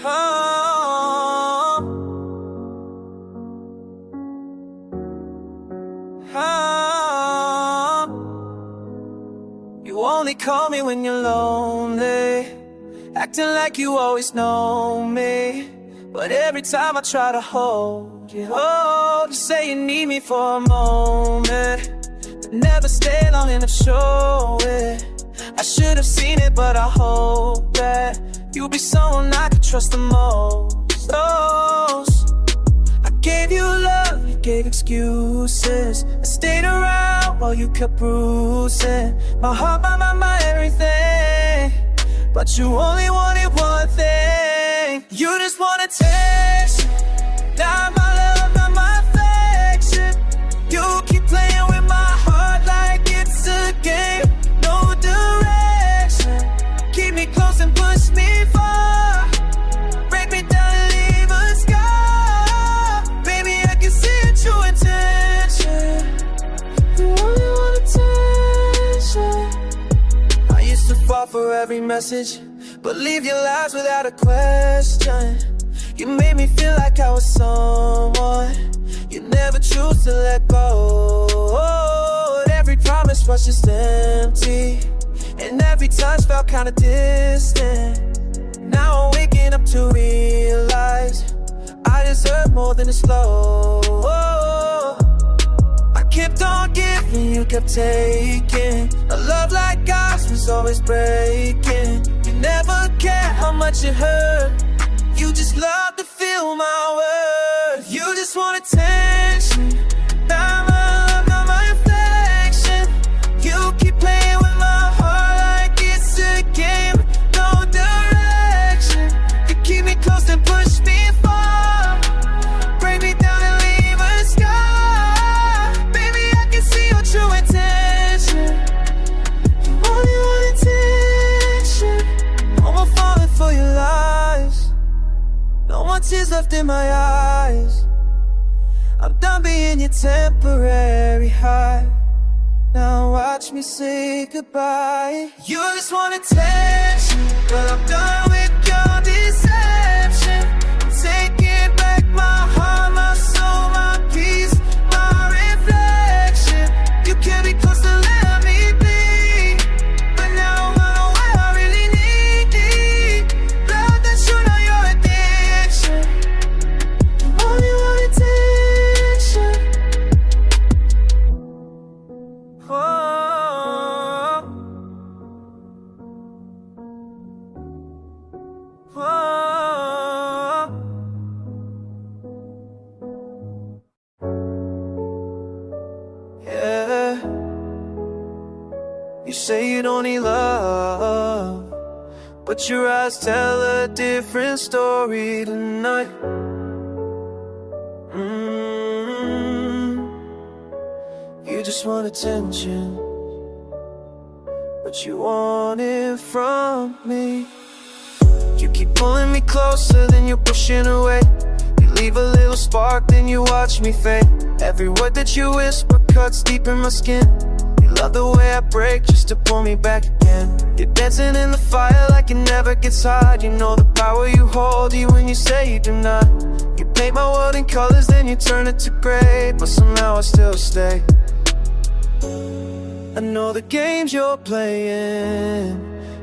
Oh, oh. You only call me when you're lonely, acting like you always know me. But every time I try to hold you, you say you need me for a moment, but never stay long enough to show it. I should have seen it, but I hope that you'll be someone I could trust the most. I gave you love, you gave excuses. I stayed around while you kept bruising my heart, my mind, my everything. But you only wanted one thing. You just wanted attention, not my love, not my affection. You keep playing with my heart like it's a game. No direction, keep me close and push me far. Break me down and leave a scar. Baby, I can see your true intention. You only want attention. I used to fall for every message, believe your lies without a question. You made me feel like I was someone you never choose to let go. Every promise was just empty, and every touch felt kinda distant. Now I'm waking up to realize I deserve more than this love. I kept on giving, you kept taking. A love like ours was always breaking. You never cared how much it hurt. You just love to feel my words. You just want attention, not my love, not my affection. You keep playing with my heart like it's a game. No direction, you keep me close and push me far. Break me down and leave a scar. Baby, I can see your true intention. You only want attention. No more falling for your lies. No more tears left in my eyes. I'm done being your temporary high. Now watch me say goodbye. You just want attention, but I'm done with your deception. I'm taking back my heart, my soul, my peace, my reflection. You can't be close to let me be, but now I know what I really need. Love that's true, not your addiction. You only want attention. Oh, oh, yeah. You say you don't need love, but your eyes tell a different story tonight. You just want attention, but you want it from me. You keep pulling me closer, then you're pushing away. You leave a little spark, then you watch me fade. Every word that you whisper cuts deep in my skin. You love the way I break just to pull me back again. You're dancing in the fire like it never gets hot. You know the power you hold, even when you say you do not. You paint my world in colors, then you turn it to gray, but somehow I still stay. I know the games you're playing,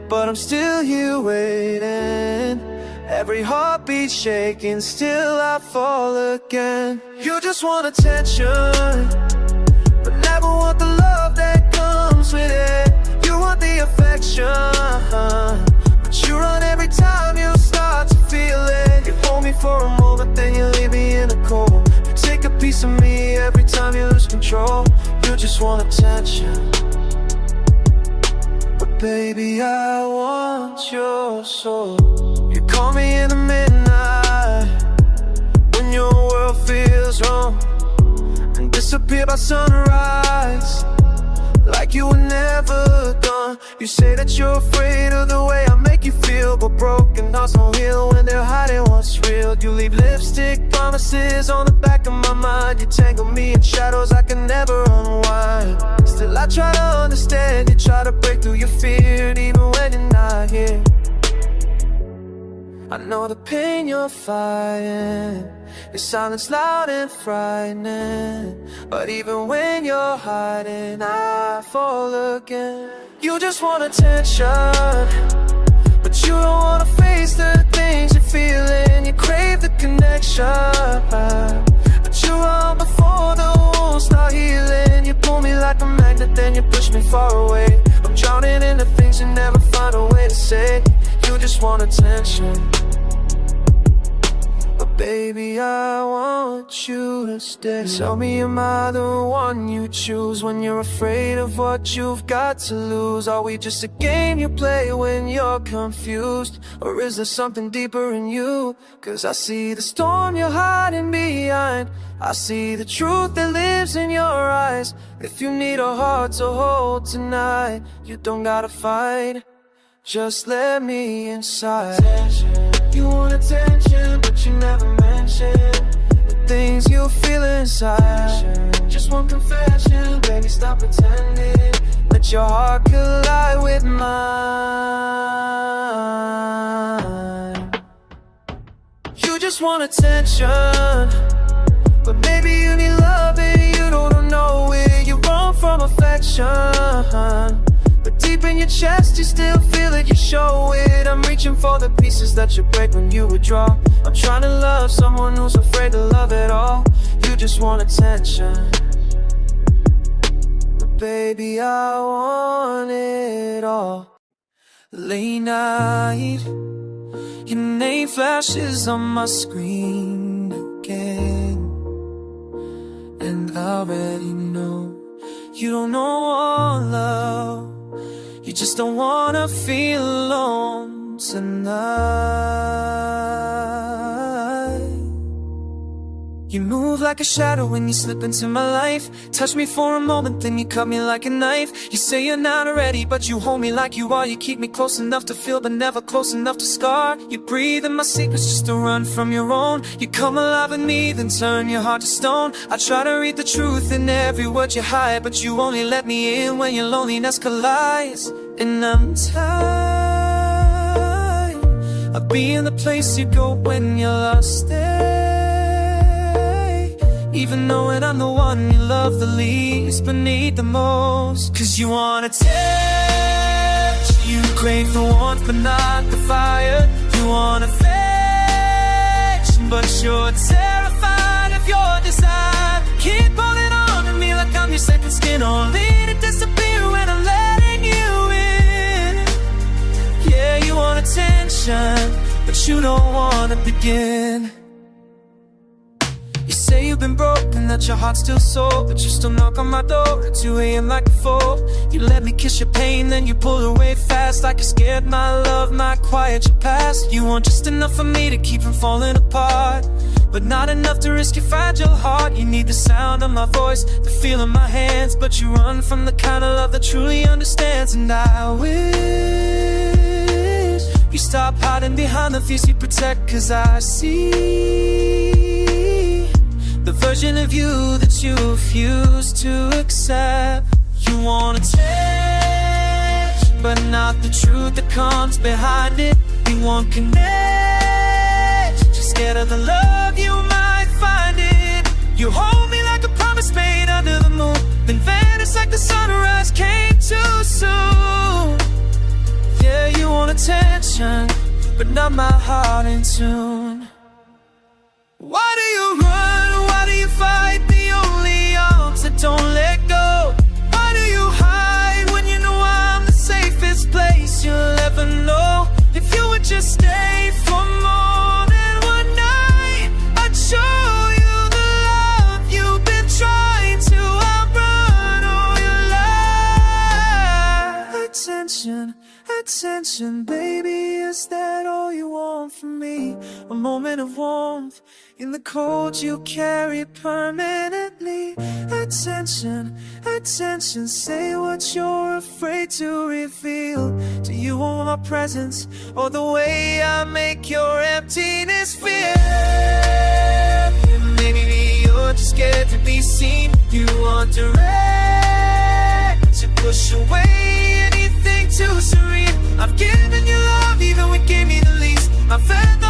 but I'm still here waiting. Every heartbeat shaking, still I fall again. You just want attention, but never want the love that comes with it. You want the affection, but you run every time you start to feel it. You hold me for a moment, then you leave me in a cold. You take a piece of me every time you lose control. You just want attention, but baby, I want your soul. You call me in the midnight when your world feels wrong, and disappear by sunrise like you were never gone. You say that you're afraid of the way I make you feel, but broken hearts don't heal when they're hiding what's real. You leave lipstick promises on the back of my mind. You tangle me in shadows I can never unwind. Still I try to understand, you try to break through your fear, even when you're not here. I know the pain you're fighting, your silence loud and frightening. But even when you're hiding, I fall again. You just want attention, but you don't wanna face the things you're feeling. You crave the connection, but you run before the wounds start healing. You pull me like a magnet, then you push me far away. I'm drowning in the things you never find a way to say. You just want attention, but baby, I want you to stay. Tell me, am I the one you choose when you're afraid of what you've got to lose? Are we just a game you play when you're confused? Or is there something deeper in you? Cause I see the storm you're hiding behind, I see the truth that lives in your eyes. If you need a heart to hold tonight, you don't gotta fight, just let me inside. Attention. You want attention, but you never mention the things you feel inside. Just one confession, baby, stop pretending. Let your heart collide with mine. You just want attention, but maybe you need love and you don't know it. You run from affection, but deep in your chest you still feel it, you show it. I'm reaching for the pieces that you break when you withdraw. I'm trying to love someone who's afraid to love at all. You just want attention, but baby, I want it all. Late night, your name flashes on my screen again, and I already know you don't want love. You just don't wanna feel alone tonight. You move like a shadow when you slip into my life. Touch me for a moment, then you cut me like a knife. You say you're not ready, but you hold me like you are. You keep me close enough to feel, but never close enough to scar. You breathe in my secrets just to run from your own. You come alive in me, then turn your heart to stone. I try to read the truth in every word you hide, but you only let me in when your loneliness collides. And I'm tired of being the place you go when you're lost. Even knowing I'm the one you love the least, but need the most. Cause you want attention, you crave the warmth but not the fire. You want affection, but you're terrified of your desire. Keep holding on to me like I'm your second skin, only to disappear when I'm letting you in. Yeah, you want attention, but you don't wanna begin. You say you've been broken, that your heart's still sore, but you still knock on my door at 2 a.m. like before. You let me kiss your pain, then you pull away fast, like you're scared my love might quiet your past. You want just enough for me to keep from falling apart, but not enough to risk your fragile heart. You need the sound of my voice, the feel of my hands, but you run from the kind of love that truly understands. And I wish you stop hiding behind the fears you protect, cause I see the version of you that you refuse to accept. You want attention, but not the truth that comes behind it. You want connection, just scared of the love you might find it. You hold me like a promise made under the moon, then vanish like the sunrise came too soon. Yeah, you want attention, but not my heart in tune. Why do you run? Why do you fight the only arms that don't let go? Why do you hide when you know I'm the safest place you'll ever know? If you would just stay for more than one night, I'd show you the love you've been trying to outrun all your life. Attention, attention, baby, is that all you want from me? A moment of warmth in the cold you carry permanently. Attention, attention, say what you're afraid to reveal. Do you want my presence, or the way I make your emptiness feel? Maybe you're just scared to be seen. You want direct, to push away anything too serene. I've given you love even when you gave me the least. I felt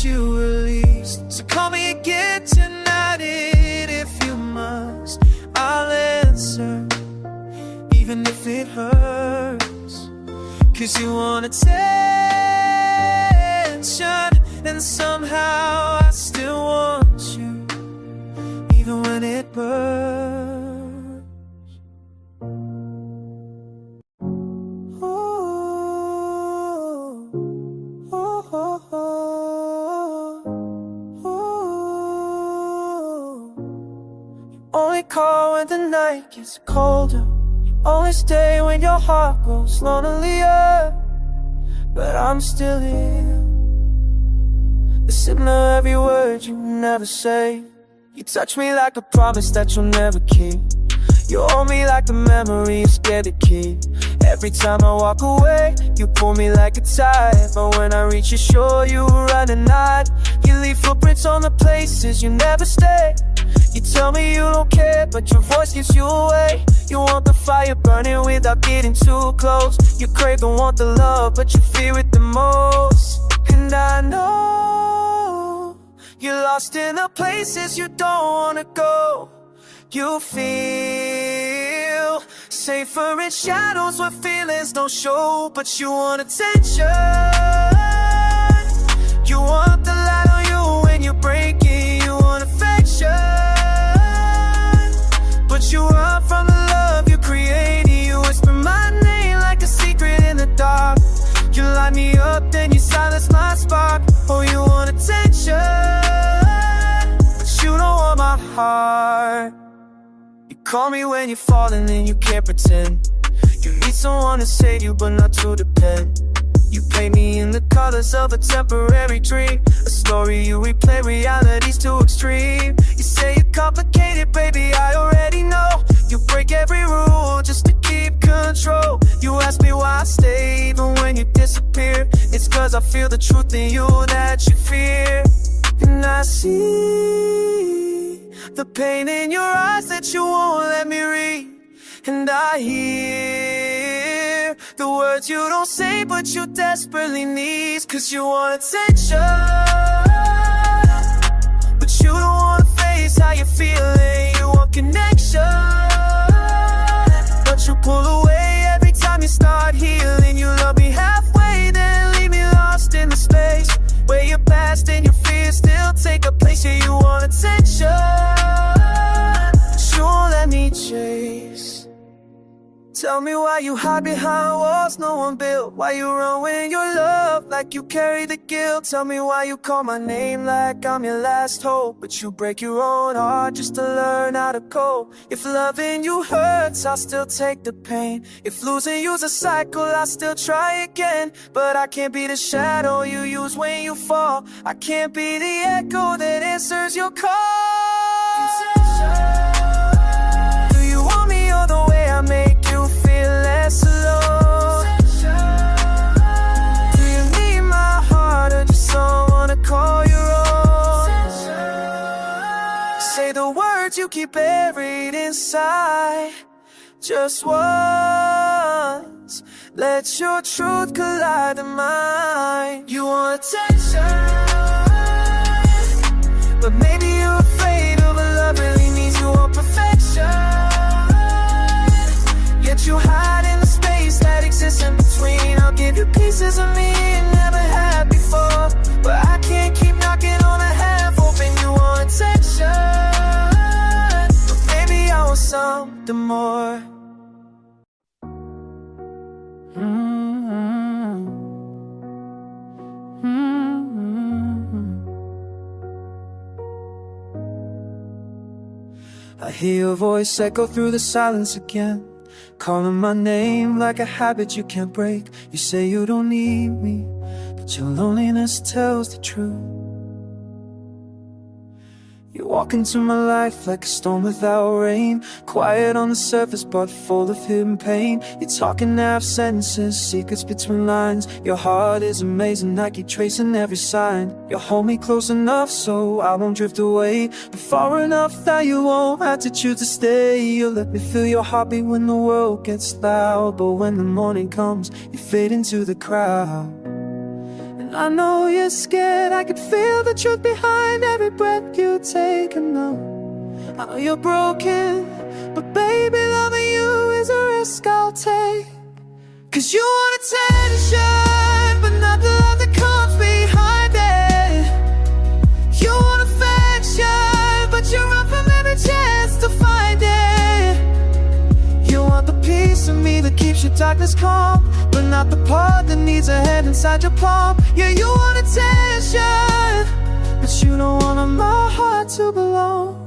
you released. So call me again tonight, and if you must, I'll answer, even if it hurts. Cause you want attention, and somehow I still want you, even when it burns. Only call when the night gets colder, only stay when your heart grows lonelier. But I'm still here, listening to every word you never say. You touch me like a promise that you'll never keep. You hold me like the memory you're scared to keep. Every time I walk away, you pull me like a tide. But when I reach your shore, you run and hide. You leave footprints on the places you never stay. You tell me you don't care, but your voice gives you away. You want the fire burning without getting too close. You crave and want the love, but you fear it the most. And I know you're lost in the places you don't wanna go. You feel safer in shadows where feelings don't show. But you want attention, you want the light on you when you break it. You want affection, but you run from the love you created. You whisper my name like a secret in the dark. You light me up, then you silence my spark. Oh, you want attention, but you don't want my heart. You call me when you're falling and you can't pretend. You need someone to save you, but not to depend. You paint me in the colors of a temporary dream, a story you replay, reality's too extreme. You say you're complicated, baby, I already know. You break every rule just to keep control. You ask me why I stay even when you disappear. It's cause I feel the truth in you that you fear. And I see the pain in your eyes that you won't let me read. And I hear the words you don't say but you desperately need. Cause you want attention, but you don't wanna face how you're feeling. You want connection, but you pull away every time you start healing. You love me halfway, then leave me lost in the space where your past and your fears still take a place. Yeah, you want attention, but you won't let me chase. Tell me why you hide behind walls no one built. Why you run when you're loved like you carry the guilt. Tell me why you call my name like I'm your last hope. But you break your own heart just to learn how to cope. If loving you hurts, I'll still take the pain. If losing you's a cycle, I'll still try again. But I can't be the shadow you use when you fall. I can't be the echo that answers your call. Do you want me all the way I make you feel less alone? Do you need my heart or just someone to call your own? Say the words you keep buried inside just once. Let your truth collide with mine. You want attention, but maybe you're afraid of a love really means you want perfection. Yet you hide in the space that exists in between. I'll give you pieces of me you never had before, but I can't keep knocking on a half open. You want attention, but maybe I want something more. I hear your voice echo through the silence again, calling my name like a habit you can't break. You say you don't need me, but your loneliness tells the truth. You walk into my life like a storm without rain, quiet on the surface but full of hidden pain. You're talking half sentences, secrets between lines. Your heart is amazing, I keep tracing every sign. You hold me close enough so I won't drift away, but far enough that you won't have to choose to stay. You let me feel your heartbeat when the world gets loud, but when the morning comes, you fade into the crowd. I know you're scared, I could feel the truth behind every breath you take. And know I know you're broken, but baby, loving you is a risk I'll take. Cause you want attention, but not the love that comes behind it. You want affection, but you run from every chance to find it. You want the piece of me that keeps your darkness calm, but not the part that needs a head inside your palm. Yeah, you want attention, but you don't want my heart to belong.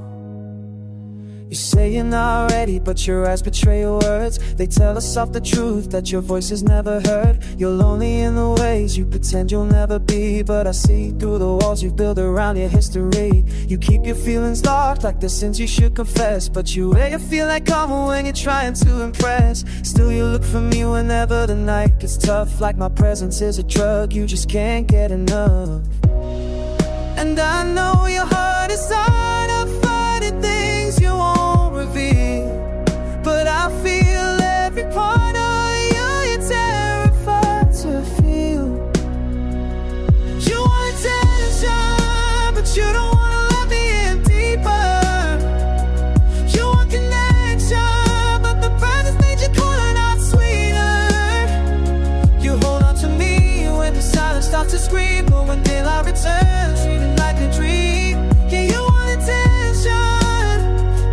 You say you're not ready, but your eyes betray your words. They tell us off the truth that your voice is never heard. You're lonely in the ways you pretend you'll never be, but I see through the walls you've built around your history. You keep your feelings locked like the sins you should confess, but you wear your feel like armor when you're trying to impress. Still you look for me whenever the night gets tough, like my presence is a drug, you just can't get enough. And I know your heart is tired of fighting things you won't reveal, but I feel every part of you you're terrified to feel. You want attention, but you don't wanna let me in deeper. You want connection, but the presence made you colder, not sweeter. You hold on to me when the silence starts to scream, but when daylight returns, treating like a dream. Yeah, you want attention,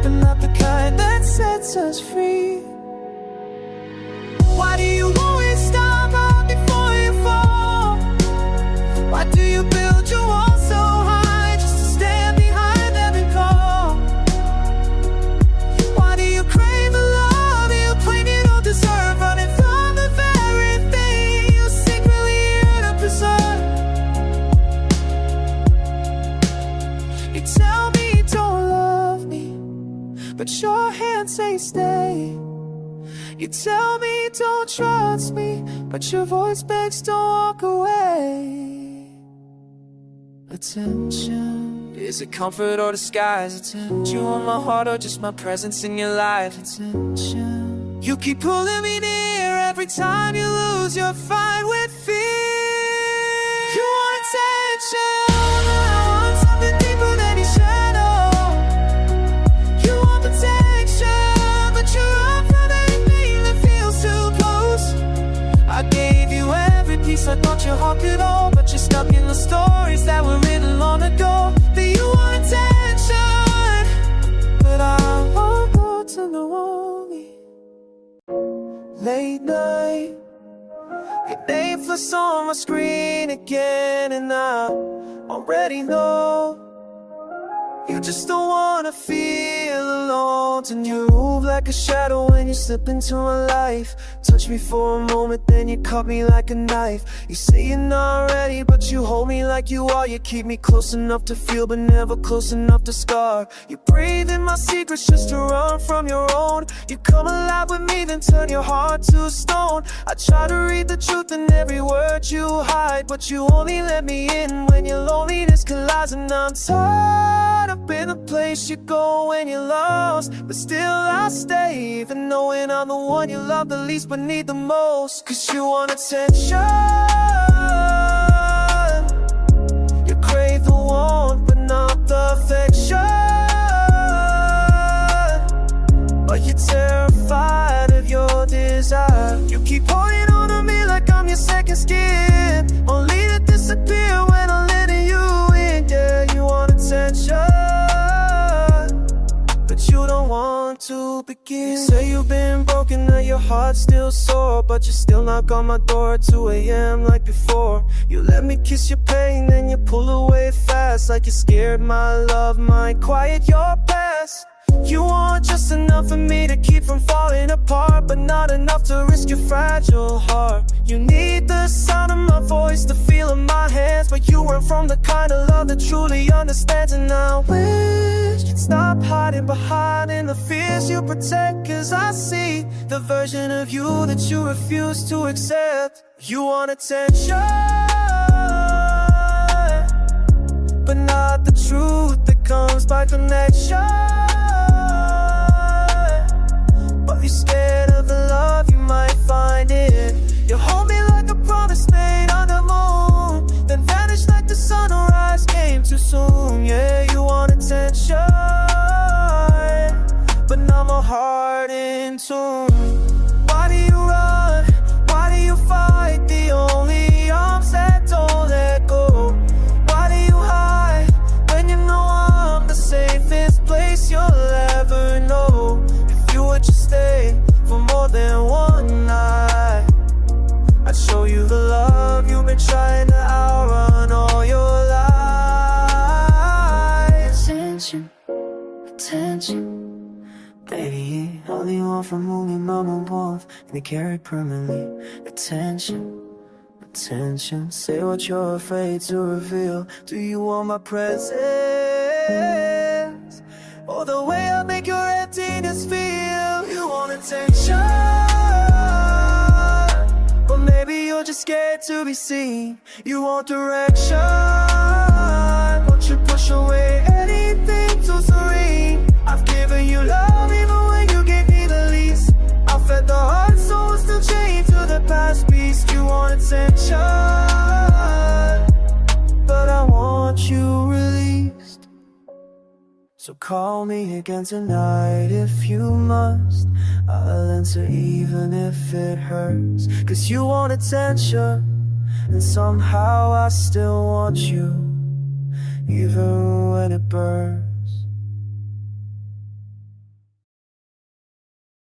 but not the kind that sets us free. Why do you always stop right before you fall? Why do you build your wall so high just to stand behind every call? Why do you crave the love you claim you don't deserve, running from the very thing you secretly yearn to preserve? You tell me you don't love me, but your hands say stay. You tell me you don't trust me, but your voice begs don't walk away. Attention, is it comfort or disguise? Attention, you want my heart or just my presence in your life? Attention, you keep pulling me near every time you lose your fight with fear. You want attention, I want something deeper than your shadow. You want protection, but you're run from anything that feels too close. I gave you every piece I thought your heart could hold, but you're stuck in the stories that were written long ago. That you want attention, but I won't go to know only. Late night, your name flashes on my screen again, and I already know you just don't wanna feel alone. And you move like a shadow when you slip into my life. Touch me for a moment, then you cut me like a knife. You say you're not ready, but you hold me like you are. You keep me close enough to feel, but never close enough to scar. You breathe in my secrets just to run from your own. You come alive with me, then turn your heart to a stone. I try to read the truth in every word you hide, but you only let me in when your loneliness collides. And I'm tired of being the place you go when you're lost, but still I stay, even knowing I'm the one you love the least but need the most. Cause you want attention, you crave the warmth but not the affection, but you're terrified of your desire. You keep holding on to me like I'm your second skin, only to disappear when I'm letting you in. Yeah, you want attention, you don't want to begin. You say you've been broken, that your heart's still sore, but you still knock on my door at 2 a.m. like before. You let me kiss your pain, then you pull away fast, like you're scared my love might quiet your past. You want just enough of me to keep from falling apart, but not enough to risk your fragile heart. You need the sound of my voice, the feel of my hands, but you weren't from the kind of love that truly understands. And I wish you'd stop hiding behind in the fears you protect, cause I see the version of you that you refuse to accept. You want attention, but not the truth that comes by connection. But you're scared of the love you might find in. You hold me like a promise made on the moon, tune. Why do you run? Why do you fight? The only arms that don't let go. Why do you hide when you know I'm the safest place you'll ever know? If you would just stay for more than one night, I'd show you the love you've been trying to outrun all your life. Attention, attention, baby, all you want from me, mama wants, and they carry permanently. Attention, attention, say what you're afraid to reveal. Do you want my presence, or the way I make your emptiness feel? You want attention, but maybe you're just scared to be seen. You want direction, won't you push away anything too serene? I've given you love even when you gave me the least. I fed the heart so it's still chained to the past beast. You want attention, but I want you released. So call me again tonight if you must. I'll answer even if it hurts, 'cause you want attention, and somehow I still want you, even when it burns.